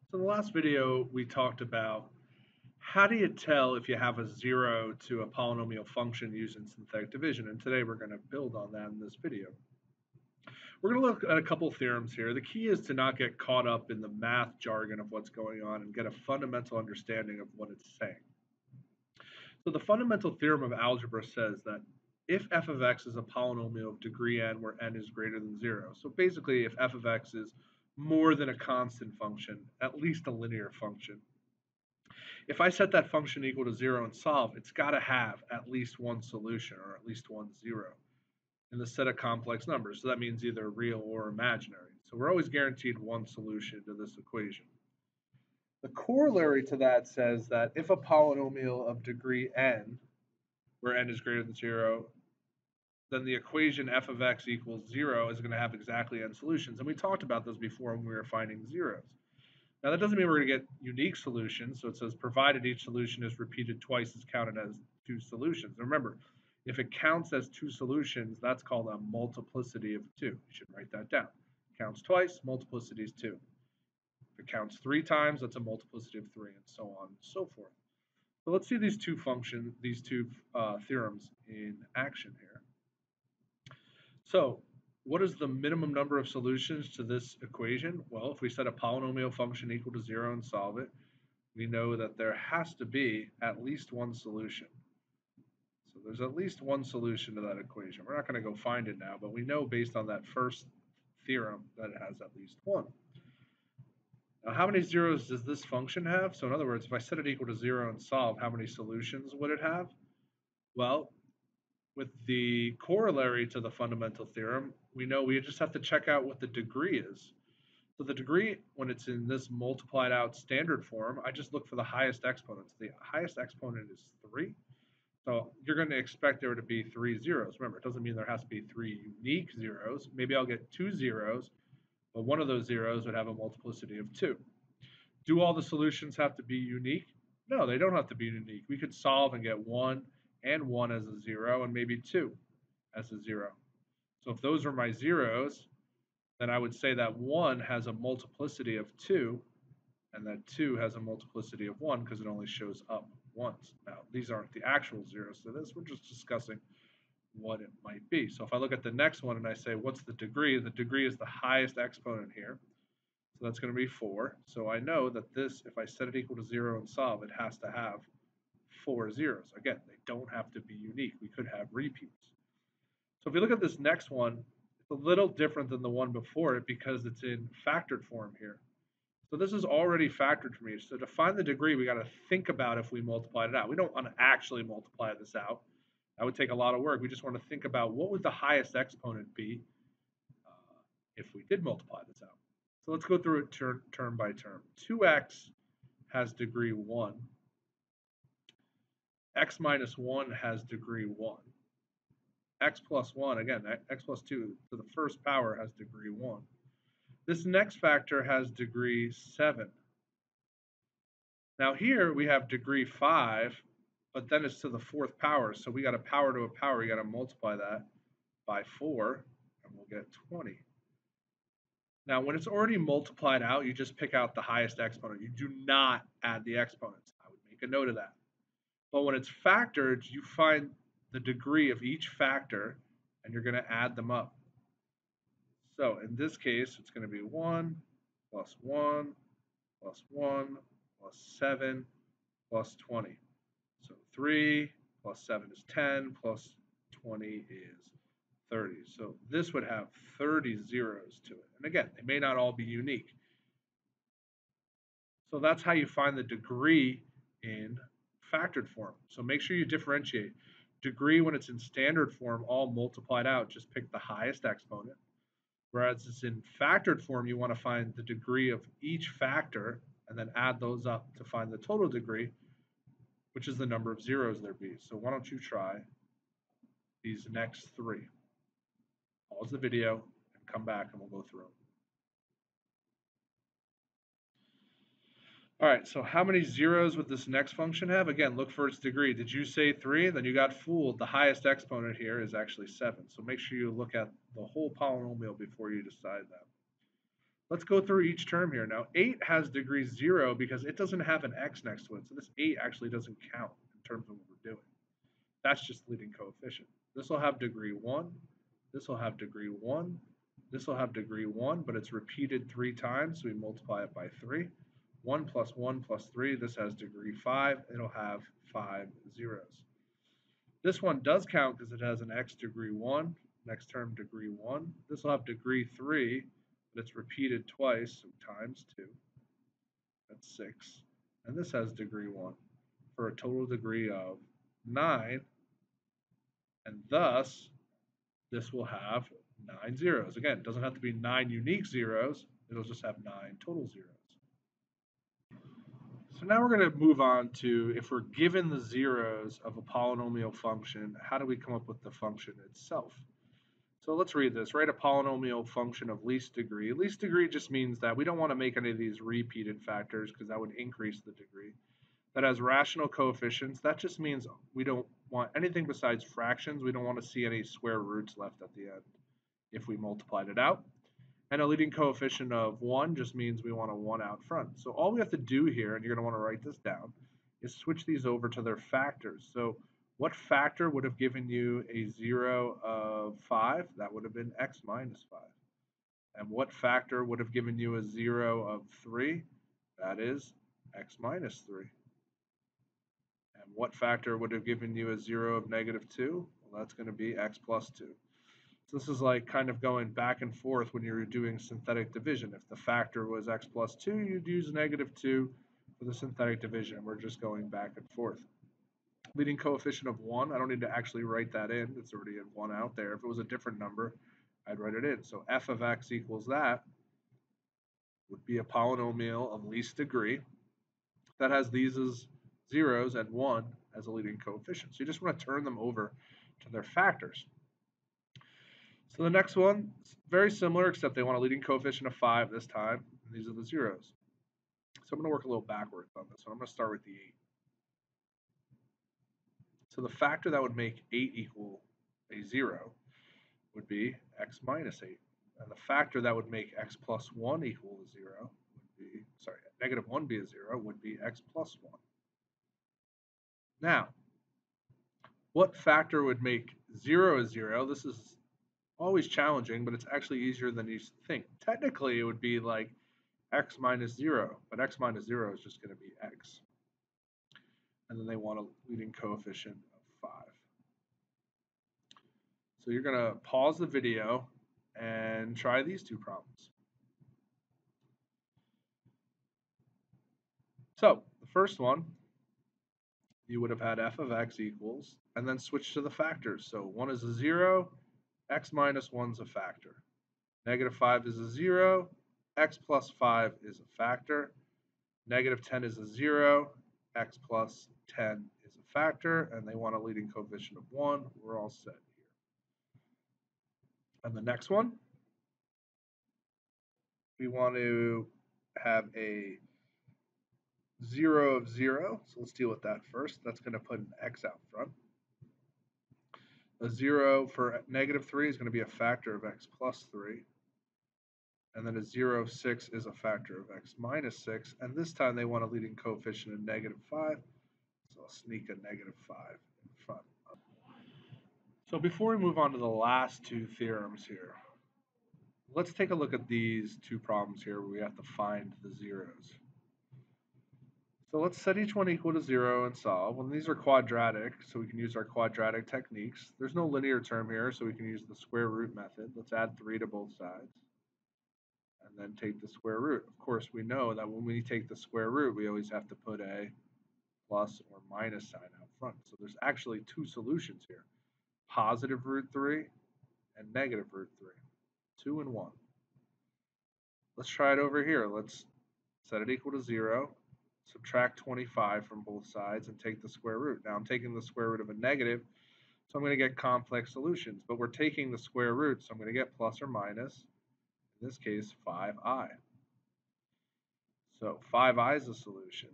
So in the last video, we talked about how do you tell if you have a zero to a polynomial function using synthetic division, and today we're going to build on that in this video. We're going to look at a couple theorems here. The key is to not get caught up in the math jargon of what's going on and get a fundamental understanding of what it's saying. So the fundamental theorem of algebra says that if f of x is a polynomial of degree n where n is greater than 0, so basically if f of x is more than a constant function, at least a linear function, if I set that function equal to 0 and solve, it's got to have at least one solution, or at least one 0, in the set of complex numbers. So that means either real or imaginary. So we're always guaranteed one solution to this equation. The corollary to that says that if a polynomial of degree n, where n is greater than 0, then the equation f of x equals 0 is going to have exactly n solutions. And we talked about this before when we were finding zeros. Now that doesn't mean we're going to get unique solutions. So it says provided each solution is repeated twice is counted as two solutions. And remember, if it counts as two solutions, that's called a multiplicity of 2. You should write that down. Counts twice, multiplicity is 2. If it counts 3 times, that's a multiplicity of 3, and so on and so forth. So let's see these two theorems in action here. So what is the minimum number of solutions to this equation? Well, if we set a polynomial function equal to 0 and solve it, we know that there has to be at least one solution. So there's at least one solution to that equation. We're not going to go find it now, but we know based on that first theorem that it has at least one. Now, how many zeros does this function have? So in other words, if I set it equal to 0 and solve, how many solutions would it have? Well, with the corollary to the fundamental theorem, we know we just have to check out what the degree is. So the degree, when it's in this multiplied out standard form, I just look for the highest exponent. So the highest exponent is 3. So you're going to expect there to be 3 zeros. Remember, it doesn't mean there has to be 3 unique zeros. Maybe I'll get 2 zeros, but one of those zeros would have a multiplicity of 2. Do all the solutions have to be unique? No, they don't have to be unique. We could solve and get 1 and 1 as a 0, and maybe 2 as a 0. So if those are my zeros, then I would say that 1 has a multiplicity of 2, and that 2 has a multiplicity of 1 because it only shows up once. Now, these aren't the actual zeros to this. We're just discussing what it might be. So if I look at the next one and I say, what's the degree? The degree is the highest exponent here. So that's going to be 4. So I know that this, if I set it equal to 0 and solve, it has to have 4 zeros. Again, they don't have to be unique. We could have repeats. So if you look at this next one, it's a little different than the one before it because it's in factored form here. So this is already factored for me. So to find the degree, we got to think about if we multiplied it out. We don't want to actually multiply this out. That would take a lot of work. We just want to think about what would the highest exponent be if we did multiply this out. So let's go through it term by term. 2x has degree 1. X minus 1 has degree 1. X plus 1, again, x plus 2 to the first power has degree 1. This next factor has degree 7. Now here we have degree 5, but then it's to the fourth power. So we got a power to a power. You got to multiply that by 4, and we'll get 20. Now, when it's already multiplied out, you just pick out the highest exponent. You do not add the exponents. I would make a note of that. But when it's factored, you find the degree of each factor, and you're going to add them up. So in this case, it's going to be 1 plus 1 plus 1 plus 7 plus 20. So 3 plus 7 is 10 plus 20 is 30. So this would have 30 zeros to it. And again, they may not all be unique. So that's how you find the degree in factored form. So make sure you differentiate. Degree, when it's in standard form, all multiplied out, just pick the highest exponent. Whereas it's in factored form, you want to find the degree of each factor and then add those up to find the total degree, which is the number of zeros there be. So why don't you try these next 3. Pause the video and come back and we'll go through them. All right, so how many zeros would this next function have? Again, look for its degree. Did you say 3? Then you got fooled. The highest exponent here is actually 7. So make sure you look at the whole polynomial before you decide that. Let's go through each term here. Now, 8 has degree 0 because it doesn't have an x next to it. So this 8 actually doesn't count in terms of what we're doing. That's just leading coefficient. This will have degree 1. This will have degree 1. This will have degree 1, but it's repeated 3 times, so we multiply it by 3. 1 plus 1 plus 3, this has degree 5. It'll have 5 zeros. This one does count because it has an x degree 1, next term degree 1. This will have degree 3, but it's repeated twice, so times 2. That's 6. And this has degree 1 for a total degree of 9. And thus, this will have 9 zeros. Again, it doesn't have to be 9 unique zeros. It'll just have 9 total zeros. So now we're going to move on to, if we're given the zeros of a polynomial function, how do we come up with the function itself? So let's read this. Write a polynomial function of least degree. Least degree just means that we don't want to make any of these repeated factors because that would increase the degree. That has rational coefficients. That just means we don't want anything besides fractions. We don't want to see any square roots left at the end if we multiplied it out. And a leading coefficient of 1 just means we want a 1 out front. So all we have to do here, and you're going to want to write this down, is switch these over to their factors. So what factor would have given you a 0 of 5? That would have been x minus 5. And what factor would have given you a 0 of 3? That is x minus 3. And what factor would have given you a 0 of negative 2? Well, that's going to be x plus 2. So this is like kind of going back and forth when you're doing synthetic division. If the factor was x plus 2, you'd use negative 2 for the synthetic division. We're just going back and forth. Leading coefficient of 1, I don't need to actually write that in. It's already a 1 out there. If it was a different number, I'd write it in. So f of x equals that would be a polynomial of least degree that has these as zeros and 1 as a leading coefficient. So you just want to turn them over to their factors. So the next one, very similar, except they want a leading coefficient of 5 this time, and these are the zeros. So I'm going to work a little backwards on this one. I'm going to start with the 8. So the factor that would make 8 equal a 0 would be x minus 8. And the factor that would make x plus 1 equal a 0 would be, sorry, negative 1 be a 0 would be x plus 1. Now, what factor would make 0 a 0? This is always challenging, but it's actually easier than you think. Technically, it would be like x minus 0, but x minus 0 is just going to be x. And then they want a leading coefficient of 5. So you're going to pause the video and try these two problems. So the first one, you would have had f of x equals, and then switch to the factors. So 1 is a 0, x minus 1 is a factor. Negative 5 is a 0, x plus 5 is a factor. Negative 10 is a 0, x plus 10 is a factor, and they want a leading coefficient of 1. We're all set here. And the next one, we want to have a 0 of 0. So let's deal with that first. That's going to put an x out front. A 0 for negative 3 is going to be a factor of x plus 3. And then a 0 of 6 is a factor of x minus 6. And this time they want a leading coefficient of negative 5. So I'll sneak a negative 5 in front. So before we move on to the last two theorems here, let's take a look at these two problems here where we have to find the zeros. So let's set each one equal to 0 and solve. Well, these are quadratic, so we can use our quadratic techniques. There's no linear term here, so we can use the square root method. Let's add 3 to both sides. And then take the square root. Of course, we know that when we take the square root, we always have to put a plus or minus sign out front. So there's actually two solutions here. Positive root 3 and negative root 3. 2 and 1. Let's try it over here. Let's set it equal to 0. Subtract 25 from both sides and take the square root. Now I'm taking the square root of a negative, so I'm going to get complex solutions. But we're taking the square root, so I'm going to get plus or minus, in this case, 5i. So 5i is a solution,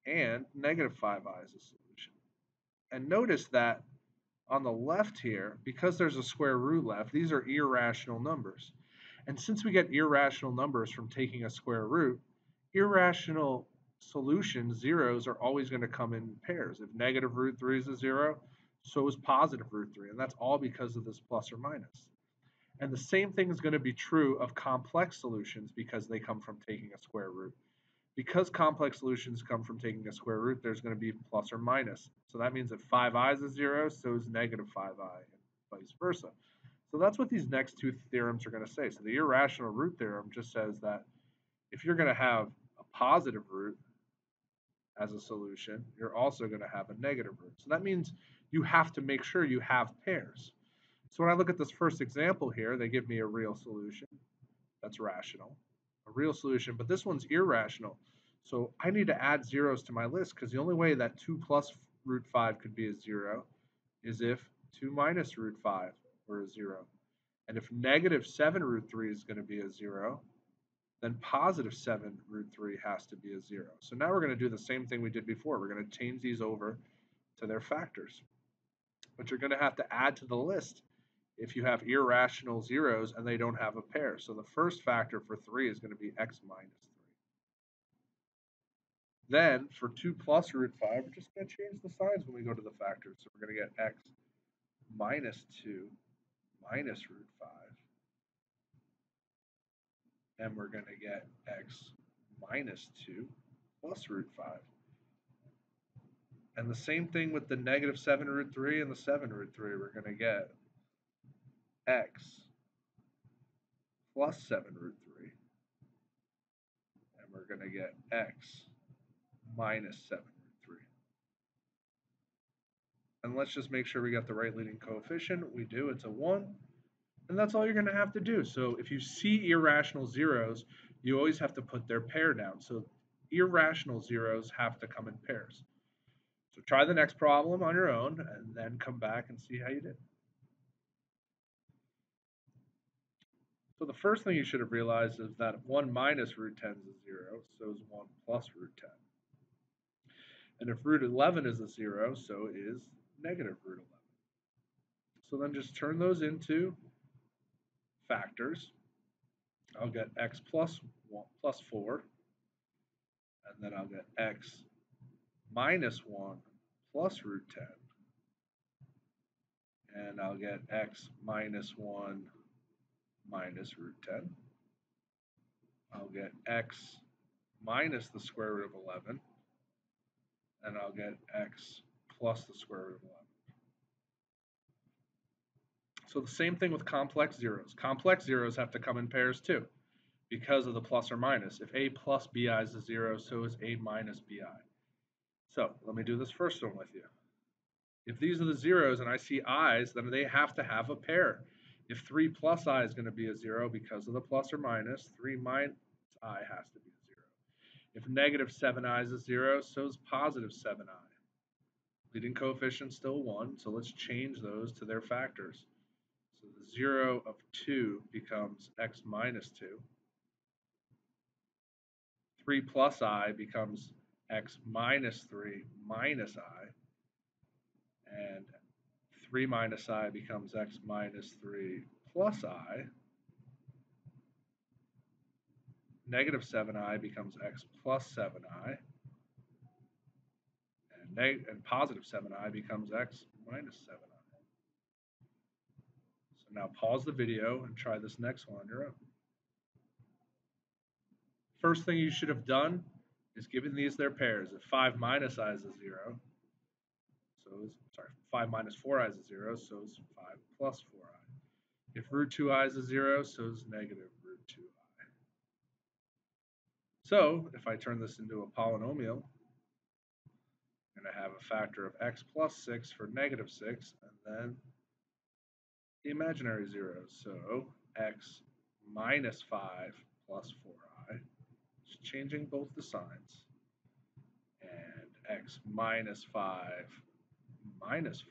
and negative 5i is a solution. And notice that on the left here, because there's a square root left, these are irrational numbers. And since we get irrational numbers from taking a square root, irrational solutions, zeros, are always going to come in pairs. If negative root 3 is a 0, so is positive root 3. And that's all because of this plus or minus. And the same thing is going to be true of complex solutions because they come from taking a square root. Because complex solutions come from taking a square root, there's going to be plus or minus. So that means that 5i is a 0, so is negative 5i, and vice versa. So that's what these next two theorems are going to say. So the irrational root theorem just says that if you're going to have a positive root as a solution, you're also going to have a negative root. So that means you have to make sure you have pairs. So when I look at this first example here, they give me a real solution. That's rational. A real solution, but this one's irrational. So I need to add zeros to my list because the only way that 2 plus root 5 could be a 0 is if 2 minus root 5 were a 0. And if negative 7 root 3 is going to be a 0, then positive 7 root 3 has to be a 0. So now we're going to do the same thing we did before. We're going to change these over to their factors. But you're going to have to add to the list if you have irrational zeros and they don't have a pair. So the first factor for 3 is going to be x minus 3. Then for 2 plus root 5, we're just going to change the signs when we go to the factors. So we're going to get x minus 2 minus root 5. And we're going to get x minus 2 plus root 5. And the same thing with the negative 7 root 3 and the 7 root 3. We're going to get x plus 7 root 3. And we're going to get x minus 7 root 3. And let's just make sure we got the right leading coefficient. We do. It's a 1. And that's all you're going to have to do. So if you see irrational zeros, you always have to put their pair down. So irrational zeros have to come in pairs. So try the next problem on your own and then come back and see how you did. So the first thing you should have realized is that 1 minus root 10 is a 0, so is 1 plus root 10. And if root 11 is a 0, so is negative root 11. So then just turn those into factors. I'll get x plus 1 plus 4, and then I'll get x minus 1 plus root 10, and I'll get x minus 1 minus root 10. I'll get x minus the square root of 11, and I'll get x plus the square root of 11. So the same thing with complex zeros. Complex zeros have to come in pairs too because of the plus or minus. If a plus bi is a 0, so is a minus bi. So let me do this first one with you. If these are the zeros and I see i's, then they have to have a pair. If 3 plus I is going to be a 0 because of the plus or minus, 3 minus I has to be a 0. If negative 7i is a 0, so is positive 7i. Leading coefficient still 1, so let's change those to their factors. So the 0 of 2 becomes x minus 2. 3 plus I becomes x minus 3 minus I. And 3 minus I becomes x minus 3 plus I. Negative 7i becomes x plus 7i. And positive 7i becomes x minus 7i. So now pause the video and try this next one on your own. First thing you should have done is given these their pairs. If 5 minus I is a 0, 5 minus 4i is a 0, so is 5 plus 4i. If root 2i is a 0, so is negative root 2i. So if I turn this into a polynomial, I'm going to have a factor of x plus 6 for negative 6, and then the imaginary zeros. So x minus 5 plus 4i, just changing both the signs, and x minus 5 minus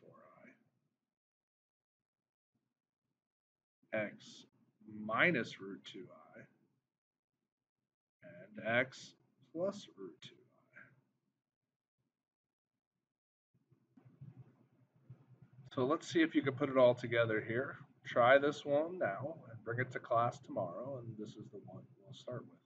4i, x minus root 2i, and x plus root 2i. So let's see if you can put it all together here. Try this one now and bring it to class tomorrow, and this is the one we'll start with.